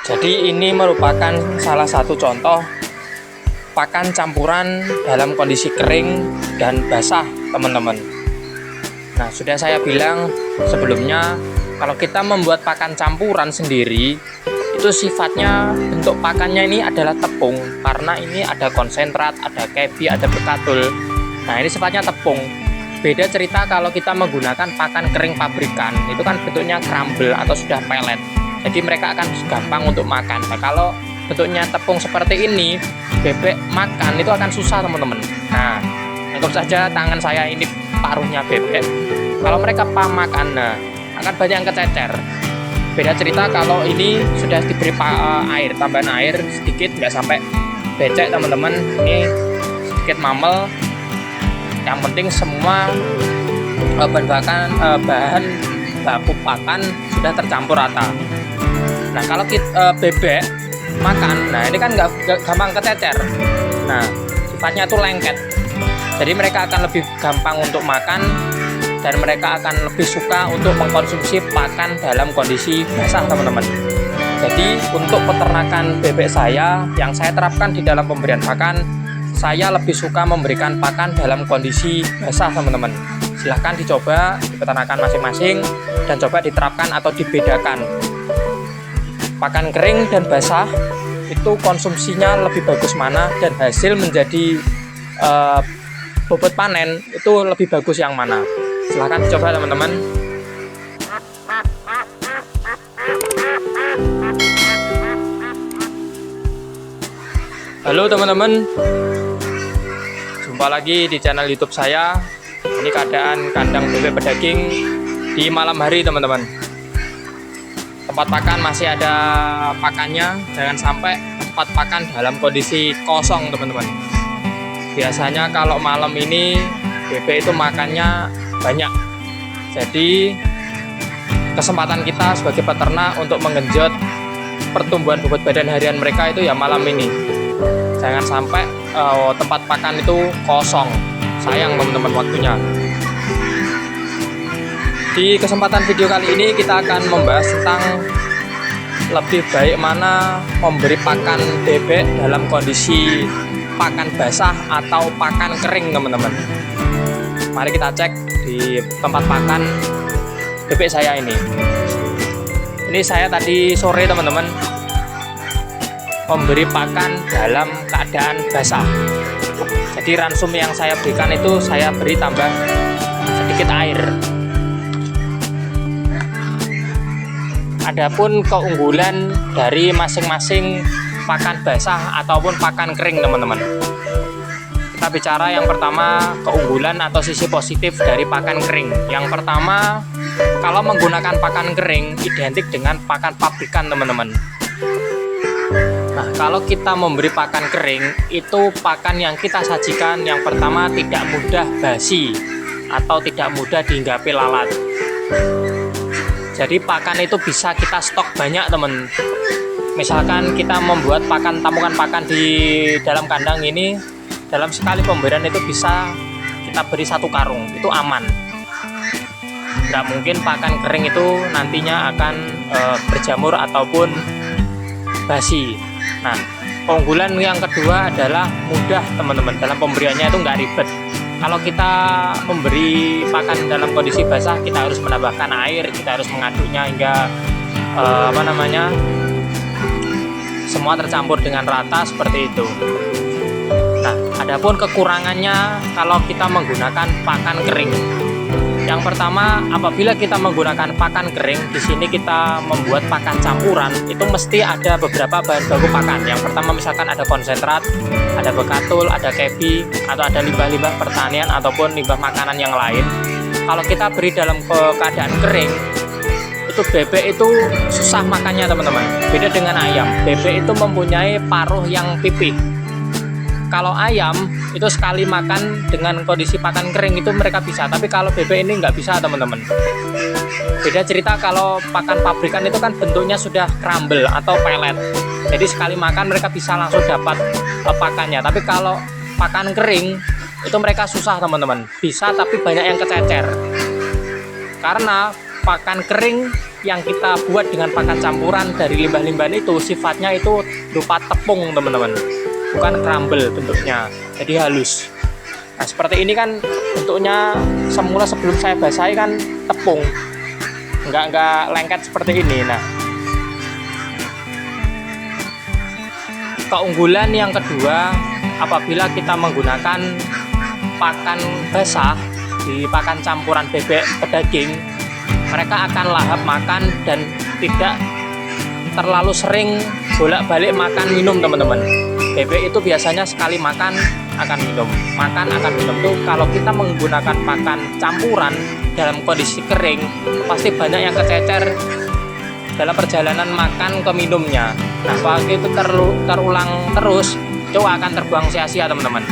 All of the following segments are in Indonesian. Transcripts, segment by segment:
Jadi ini merupakan salah satu contoh pakan campuran dalam kondisi kering dan basah, teman-teman. Nah, sudah saya bilang sebelumnya, kalau kita membuat pakan campuran sendiri, itu sifatnya bentuk pakannya ini adalah tepung, karena ini ada konsentrat, ada kebi, ada bekatul. Nah, ini sifatnya tepung. Beda cerita kalau kita menggunakan pakan kering pabrikan, itu kan bentuknya crumble atau sudah pelet. Jadi mereka akan gampang untuk makan. Nah, kalau bentuknya tepung seperti ini, bebek makan itu akan susah, teman-teman. Nah, anggap saja tangan saya ini paruhnya bebek. Kalau mereka makan, nah, akan banyak yang kececer. Beda cerita kalau ini sudah diberi air, tambahan air sedikit, nggak sampai becek, teman-teman. Ini sedikit mamel. Yang penting semua bahan baku pakan sudah tercampur rata. Nah, kalau kita bebek makan, nah ini kan nggak gampang kececer. Nah, sifatnya itu lengket. Jadi mereka akan lebih gampang untuk makan dan mereka akan lebih suka untuk mengkonsumsi pakan dalam kondisi basah, teman-teman. Jadi untuk peternakan bebek saya yang saya terapkan di dalam pemberian pakan, saya lebih suka memberikan pakan dalam kondisi basah, teman-teman. Silahkan dicoba di peternakan masing-masing dan coba diterapkan atau dibedakan. Pakan kering dan basah itu konsumsinya lebih bagus mana dan hasil menjadi bobot panen itu lebih bagus yang mana. Silahkan dicoba, teman-teman. Halo teman-teman, jumpa lagi di channel YouTube saya. Ini keadaan kandang bebek pedaging di malam hari, teman-teman. Tempat pakan masih ada pakannya, jangan sampai tempat pakan dalam kondisi kosong, teman-teman. Biasanya kalau malam ini bebek itu makannya banyak. Jadi kesempatan kita sebagai peternak untuk menggenjot pertumbuhan bobot badan harian mereka itu ya malam ini. Jangan sampai tempat pakan itu kosong. Sayang, teman-teman, waktunya. Di kesempatan video kali ini kita akan membahas tentang lebih baik mana memberi pakan bebek dalam kondisi pakan basah atau pakan kering, teman-teman. Mari kita cek di tempat pakan bebek saya ini. Ini saya tadi sore, teman-teman, memberi pakan dalam keadaan basah. Jadi ransum yang saya berikan itu saya beri tambah sedikit air. Adapun keunggulan dari masing-masing pakan basah ataupun pakan kering, teman-teman. Kita bicara yang pertama, keunggulan atau sisi positif dari pakan kering. Yang pertama, kalau menggunakan pakan kering identik dengan pakan pabrikan, teman-teman. Nah, kalau kita memberi pakan kering, itu pakan yang kita sajikan yang pertama tidak mudah basi atau tidak mudah dihinggapi lalat. Jadi pakan itu bisa kita stok banyak, teman. Misalkan kita membuat pakan tampungan pakan di dalam kandang ini, dalam sekali pemberian itu bisa kita beri 1 karung, itu aman. Nggak mungkin pakan kering itu nantinya akan berjamur ataupun basi. Nah, keunggulan yang kedua adalah mudah, teman-teman. Dalam pemberiannya itu nggak ribet. Kalau kita memberi pakan dalam kondisi basah, kita harus menambahkan air, kita harus mengaduknya hingga semua tercampur dengan rata seperti itu. Nah, adapun kekurangannya kalau kita menggunakan pakan kering. Yang pertama, apabila kita menggunakan pakan kering, di sini kita membuat pakan campuran, itu mesti ada beberapa bahan baku pakan. Yang pertama misalkan ada konsentrat, ada bekatul, ada kebi, atau ada limbah-limbah pertanian ataupun limbah makanan yang lain. Kalau kita beri dalam keadaan kering, itu bebek itu susah makannya, teman-teman. Beda dengan ayam, bebek itu mempunyai paruh yang pipih. Kalau ayam itu sekali makan dengan kondisi pakan kering itu mereka bisa, tapi kalau bebek ini nggak bisa, teman-teman. Beda cerita kalau pakan pabrikan itu kan bentuknya sudah crumble atau pelet. Jadi sekali makan mereka bisa langsung dapat pakannya. Tapi kalau pakan kering itu mereka susah, teman-teman. Bisa tapi banyak yang kececer. Karena pakan kering yang kita buat dengan pakan campuran dari limbah-limbah itu sifatnya itu berupa tepung teman-teman, bukan crumble bentuknya, jadi halus. Nah seperti ini kan bentuknya semula sebelum saya basahi kan tepung, nggak lengket seperti ini. Nah keunggulan yang kedua, apabila kita menggunakan pakan basah di pakan campuran bebek pedaging, mereka akan lahap makan dan tidak terlalu sering bolak-balik makan minum teman-teman. Bebek itu biasanya sekali makan akan minum, makan akan minum. Tuh kalau kita menggunakan pakan campuran dalam kondisi kering, pasti banyak yang kececer dalam perjalanan makan ke minumnya. Nah kalau itu terulang terus, itu akan terbuang sia-sia teman-teman.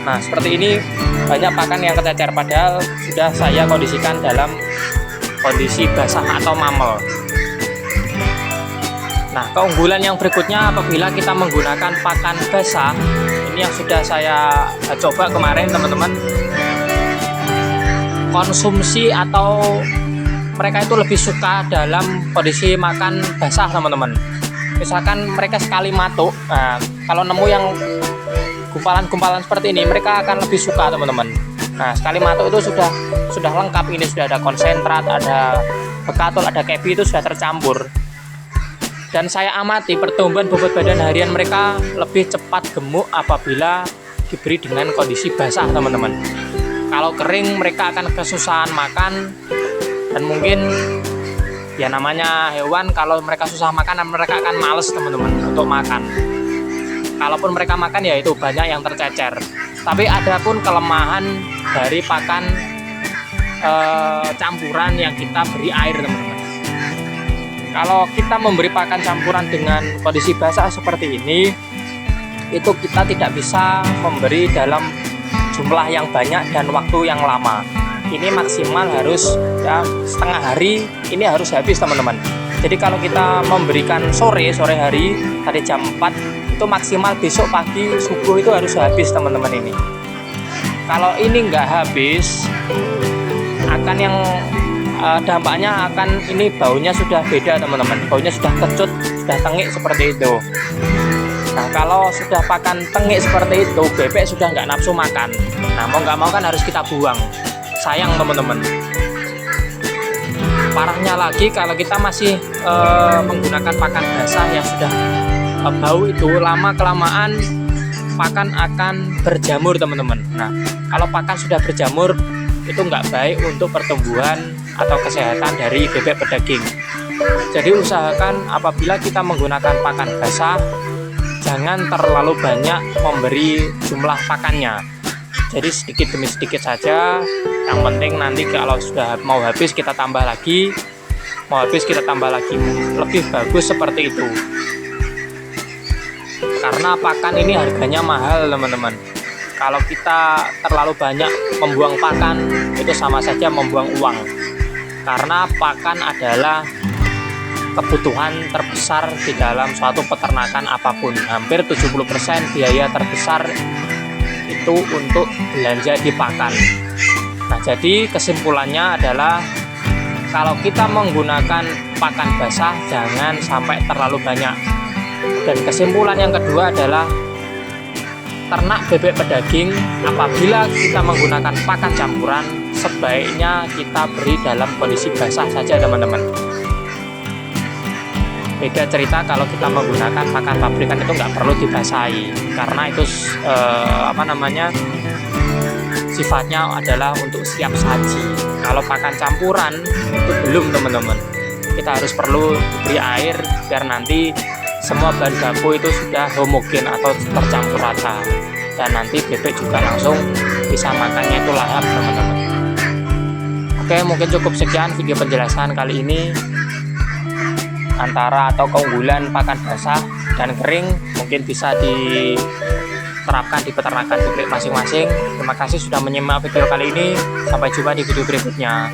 Nah seperti ini banyak pakan yang kececer, padahal sudah saya kondisikan dalam kondisi basah atau mamel. Nah keunggulan yang berikutnya, apabila kita menggunakan pakan basah, ini yang sudah saya coba kemarin teman-teman, konsumsi atau mereka itu lebih suka dalam kondisi makan basah teman-teman. Misalkan mereka sekali matuk, nah kalau nemu yang gumpalan-gumpalan seperti ini, mereka akan lebih suka teman-teman. Nah sekali matuk itu sudah lengkap, ini sudah ada konsentrat, ada bekatul, ada kebi, itu sudah tercampur. Dan saya amati pertumbuhan bobot badan harian mereka lebih cepat gemuk apabila diberi dengan kondisi basah teman-teman. Kalau kering mereka akan kesusahan makan, dan mungkin ya namanya hewan, kalau mereka susah makan mereka akan males teman-teman untuk makan. Kalaupun mereka makan ya itu banyak yang tercecer. Tapi ada pun kelemahan dari pakan campuran yang kita beri air teman-teman. Kalau kita memberi pakan campuran dengan kondisi basah seperti ini, itu kita tidak bisa memberi dalam jumlah yang banyak dan waktu yang lama. Ini maksimal harus ya setengah hari, ini harus habis teman-teman. Jadi kalau kita memberikan sore hari tadi jam 4, itu maksimal besok pagi subuh itu harus habis teman-teman ini. Kalau ini nggak habis, akan yang dampaknya akan ini baunya sudah beda teman-teman, baunya sudah kecut, sudah tengik seperti itu. Nah kalau sudah pakan tengik seperti itu, bebek sudah nggak nafsu makan. Nah mau nggak mau kan harus kita buang, sayang teman-teman. Parahnya lagi kalau kita masih menggunakan pakan basah yang sudah bau, itu lama kelamaan pakan akan berjamur teman-teman. Nah kalau pakan sudah berjamur itu nggak baik untuk pertumbuhan atau kesehatan dari bebek pedaging. Jadi usahakan apabila kita menggunakan pakan basah, jangan terlalu banyak memberi jumlah pakannya. Jadi sedikit demi sedikit saja. Yang penting nanti kalau sudah mau habis kita tambah lagi, mau habis kita tambah lagi, lebih bagus seperti itu. Karena pakan ini harganya mahal teman-teman. Kalau kita terlalu banyak membuang pakan, itu sama saja membuang uang. Karena pakan adalah kebutuhan terbesar di dalam suatu peternakan apapun. Hampir 70% biaya terbesar itu untuk belanja di pakan. Nah jadi kesimpulannya adalah, kalau kita menggunakan pakan basah jangan sampai terlalu banyak. Dan kesimpulan yang kedua adalah, ternak bebek pedaging apabila kita menggunakan pakan campuran, sebaiknya kita beri dalam kondisi basah saja teman-teman. Beda cerita kalau kita menggunakan pakan pabrikan, itu nggak perlu dibasahi, karena itu sifatnya adalah untuk siap saji. Kalau pakan campuran itu belum teman-teman, kita harus perlu beri air biar nanti semua bahan baku itu sudah homogen atau tercampur rata, dan nanti bebek juga langsung bisa makannya itu lahap teman-teman. Oke, mungkin cukup sekian video penjelasan kali ini antara atau keunggulan pakan basah dan kering, mungkin bisa diterapkan di peternakan bebek masing-masing. Terima kasih sudah menyimak video kali ini, sampai jumpa di video berikutnya.